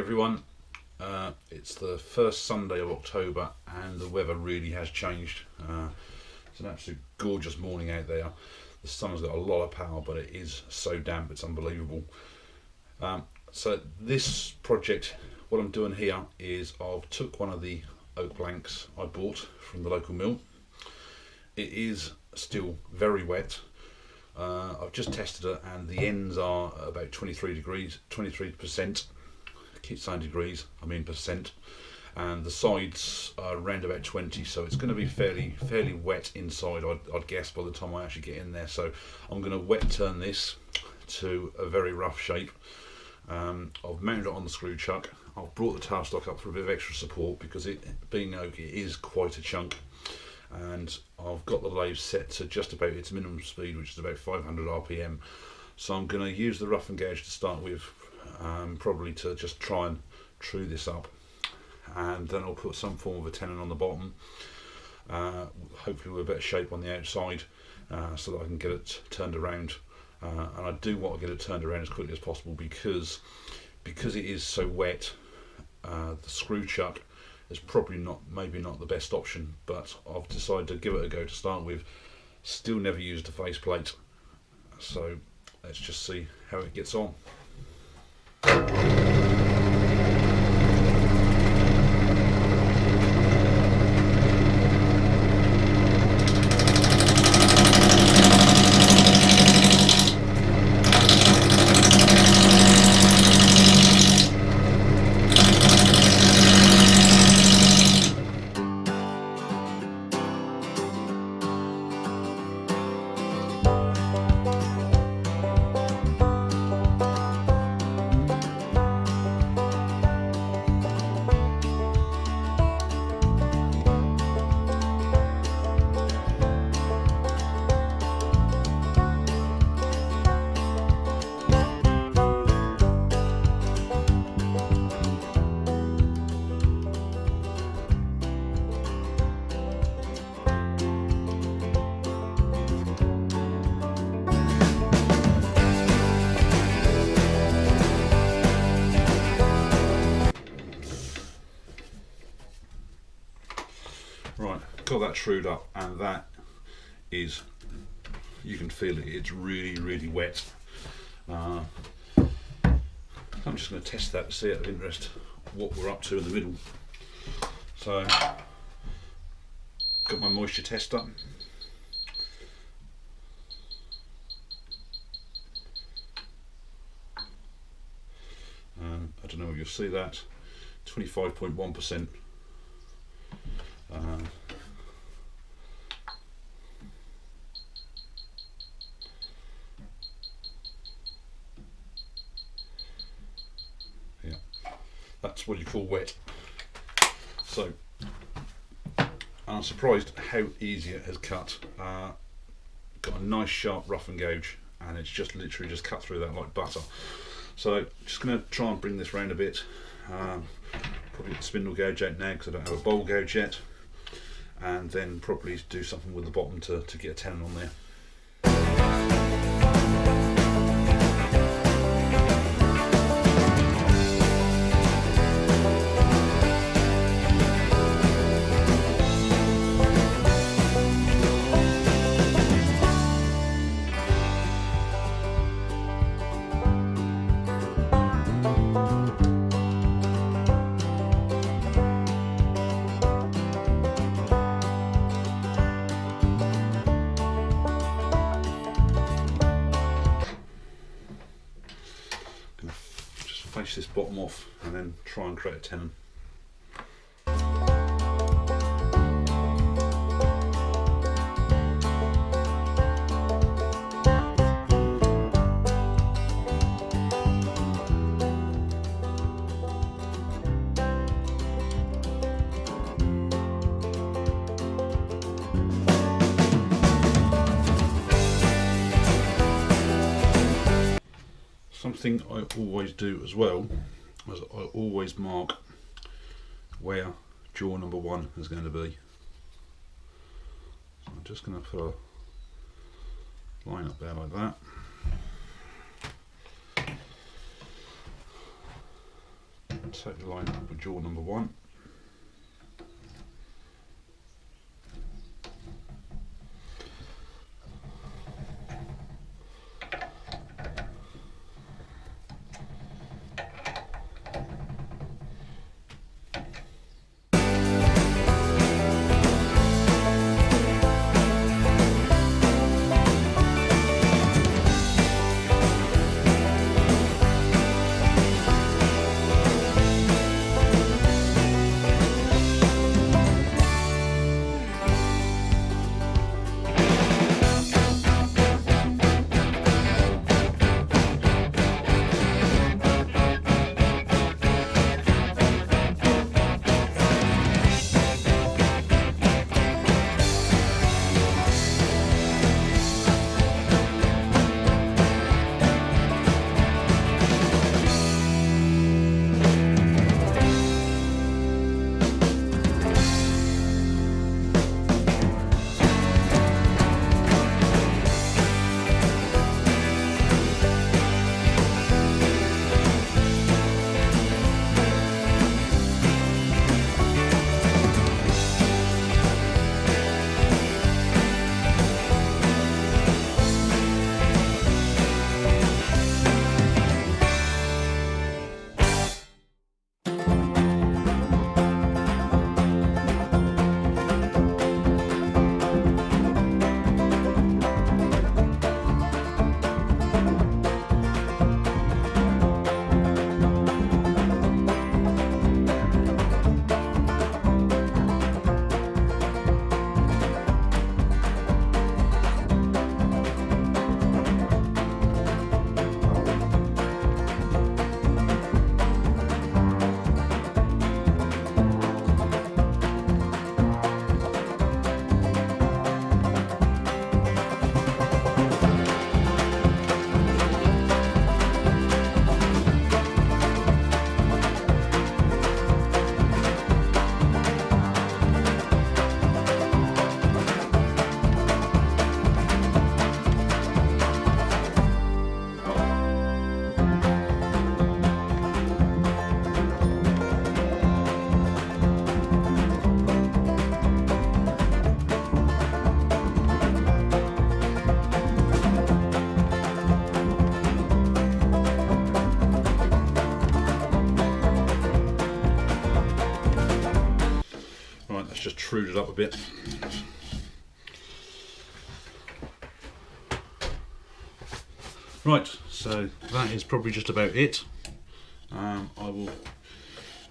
everyone. It's the first Sunday of October and the weather really has changed. It's an absolute gorgeous morning out there. The sun's got a lot of power, but it is so damp it's unbelievable. So this project, what I'm doing here is I've took one of the oak planks I bought from the local mill. It is still very wet. I've just tested it and the ends are about 23%. I keep saying degrees, I mean percent. And the sides are around about 20, so it's going to be fairly wet inside, I'd guess, by the time I actually get in there. So I'm going to wet turn this to a very rough shape. I've mounted it on the screw chuck. I've brought the tailstock up for a bit of extra support because it being oak, it is quite a chunk. And I've got the lathe set to just about its minimum speed, which is about 500 RPM. So I'm going to use the rough and gouge to start with, probably to just try and true this up, and then I'll put some form of a tenon on the bottom, hopefully with a better shape on the outside, so that I can get it turned around. And I do want to get it turned around as quickly as possible because it is so wet. The screw chuck is probably maybe not the best option, but I've decided to give it a go to start with. Still never used a faceplate, so let's just see how it gets on. Right, got that trued up, and that is, you can feel it, it's really wet. I'm just going to test that to see out of interest what we're up to in the middle. So, got my moisture tester. I don't know if you'll see that, 25.1%. Yeah, that's what you call wet. So I'm surprised how easy it has cut. Got a nice sharp rough and gouge, and it's just literally just cut through that like butter. So just going to try and bring this round a bit. Probably get the spindle gouge out now because I don't have a bowl gouge yet, and then probably do something with the bottom to get a tenon on there. Face this bottom off and then try and create a tenon. Something I always do as well is I always mark where jaw number 1 is going to be. So I'm just going to put a line up there like that. take the line up with jaw number 1. Just trued it up a bit. Right, so that is probably just about it. I will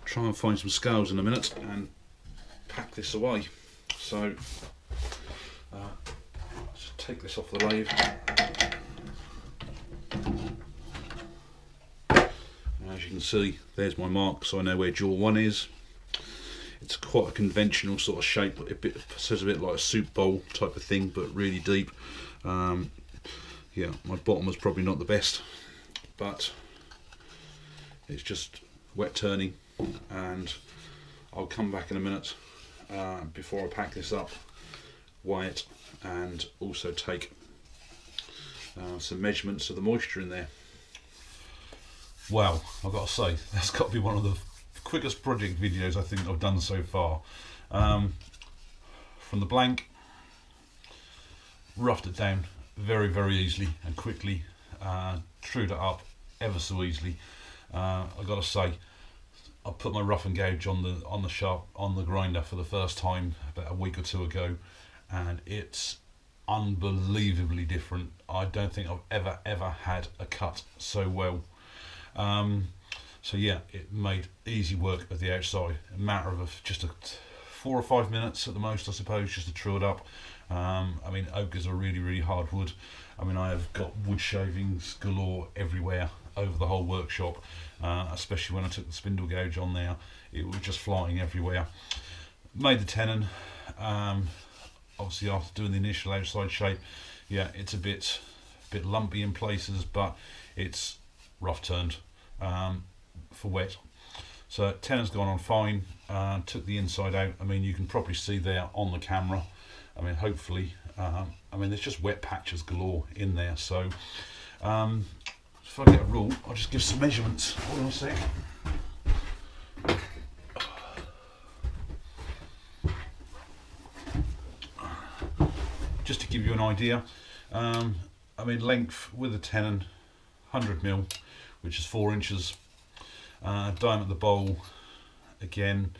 try and find some scales in a minute and pack this away. So just take this off the lathe. As you can see, there's my mark, so I know where jaw 1 is. It's quite a conventional sort of shape, says a bit like a soup bowl type of thing, but really deep. Yeah, my bottom was probably not the best, but it's just wet turning, and I'll come back in a minute before I pack this up, weigh it, and also take some measurements of the moisture in there. Wow, I've got to say, that's got to be one of the quickest project videos I think I've done so far. From the blank, roughed it down very easily and quickly, trued it up ever so easily. I've got to say, I put my rough and gouge on the grinder for the first time about a week or two ago, and it's unbelievably different. I don't think I've ever had a cut so well. So yeah, it made easy work at the outside. A matter of just 4 or 5 minutes at the most, I suppose, just to true it up. I mean, oak is a really hard wood. I mean, I have got wood shavings galore everywhere over the whole workshop, especially when I took the spindle gouge on there. It was just flying everywhere. Made the tenon. Obviously, after doing the initial outside shape, yeah, it's a bit lumpy in places, but it's rough turned for wet. So tenon's gone on fine. Took the inside out. I mean, you can probably see there on the camera. I mean, hopefully, I mean, there's just wet patches galore in there. So if I get a rule, I'll just give some measurements. Hold on a sec. just to give you an idea, I mean length with a tenon 100mm, which is 4 inches, diameter of the bowl again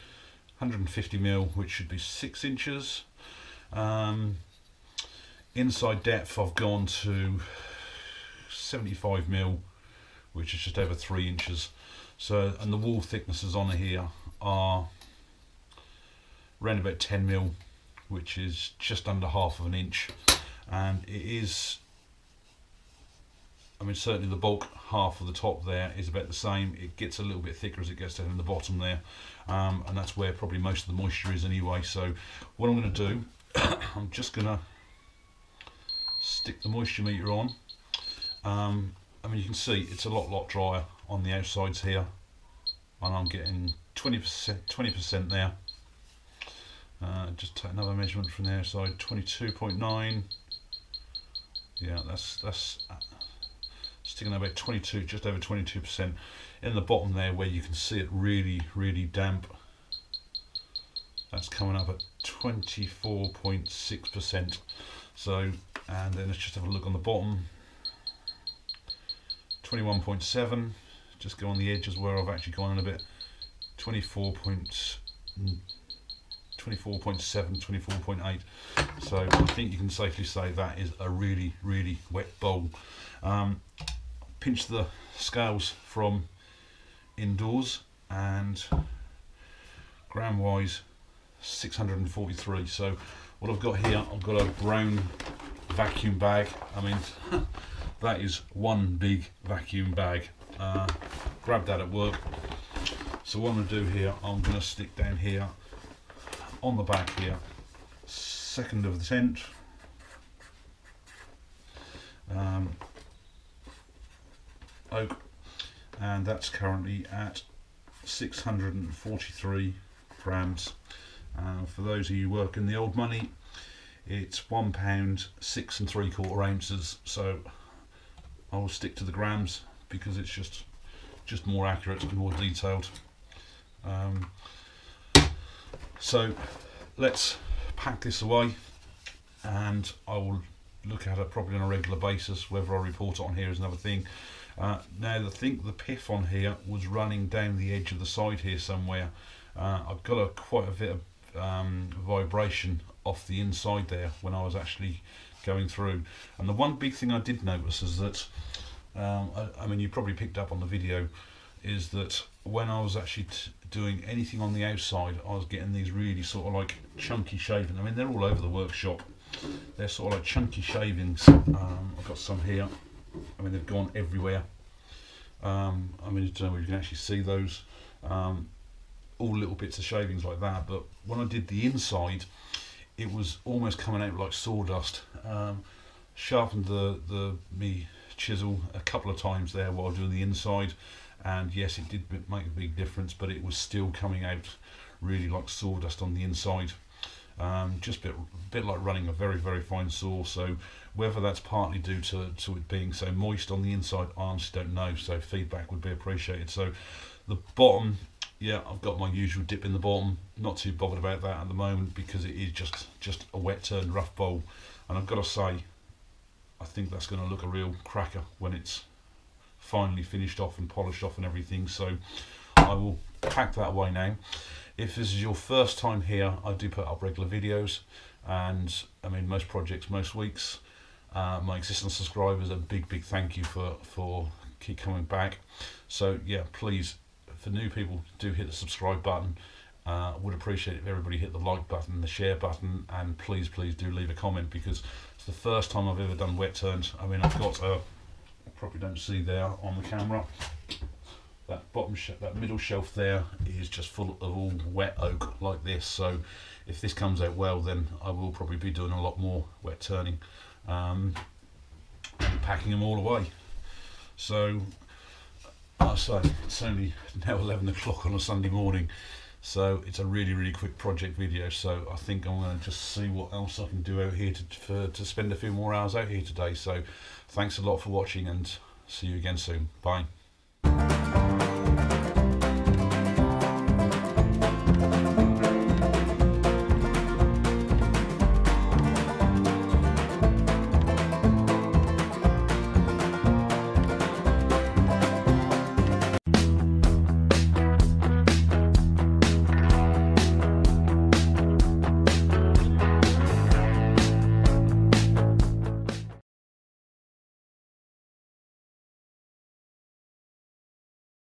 150mm, which should be 6 inches. Inside depth I've gone to 75mm, which is just over 3 inches. So, and the wall thicknesses on here are around about 10mm, which is just under half of an inch, and it is, I mean certainly the bulk half of the top there is about the same. It gets a little bit thicker as it gets down in the bottom there, and that's where probably most of the moisture is anyway. So what I'm going to do, I'm just going to stick the moisture meter on. I mean you can see it's a lot drier on the outsides here, and I'm getting 20% there. Just take another measurement from the outside, 22.9. Yeah, that's sticking about 22, just over 22%. In the bottom there, where you can see it really damp, that's coming up at 24.6%. So, and then let's just have a look on the bottom. 21.7. Just go on the edges where I've actually gone in a bit. 24.7, 24.8. So I think you can safely say that is a really wet bowl. Pinch the scales from indoors, and gram wise 643. So what I've got here, I've got a brown vacuum bag. I mean that is one big vacuum bag. Grabbed that at work. So what I'm going to do here, I'm going to stick down here on the back here, 2nd of the 10th, oak, and that's currently at 643 grams. For those of you who work in the old money, it's £1 6 3/4 ounces. So I will stick to the grams because it's just more accurate and more detailed. So let's pack this away, and I will look at it probably on a regular basis. Whether I report it on here is another thing. Now I think the pith on here was running down the edge of the side here somewhere. I've got quite a bit of vibration off the inside there when I was actually going through. And the one big thing I did notice is that, I mean you probably picked up on the video, is that when I was actually doing anything on the outside, I was getting these really sort of like chunky shavings. I mean they're all over the workshop. They're sort of like chunky shavings. I've got some here. I mean they've gone everywhere. I mean I don't know if you can actually see those. All little bits of shavings like that. But when I did the inside, it was almost coming out like sawdust. Sharpened me chisel a couple of times there while doing the inside, and yes, it did make a big difference, but it was still coming out really like sawdust on the inside. Just a bit like running a very fine saw. So whether that's partly due to it being so moist on the inside, I honestly don't know. So feedback would be appreciated. So the bottom, yeah, I've got my usual dip in the bottom. Not too bothered about that at the moment because it is just a wet turned rough bowl, and I've got to say, I think that's going to look a real cracker when it's finally finished off and polished off and everything. So I will pack that away now. If this is your first time here, I do put up regular videos, and I mean most projects, most weeks. My existing subscribers, a big thank you for keep coming back. So yeah, please, for new people, do hit the subscribe button. Would appreciate it if everybody hit the like button, the share button, and please do leave a comment, because it's the first time I've ever done wet turns. I mean I've got I probably don't see there on the camera, that that middle shelf there is just full of all wet oak like this. So if this comes out well, then I will probably be doing a lot more wet turning, and packing them all away. So like I say, it's only now 11 o'clock on a Sunday morning, so it's a really quick project video. So I think I'm going to just see what else I can do out here to spend a few more hours out here today. So thanks a lot for watching, and see you again soon. Bye.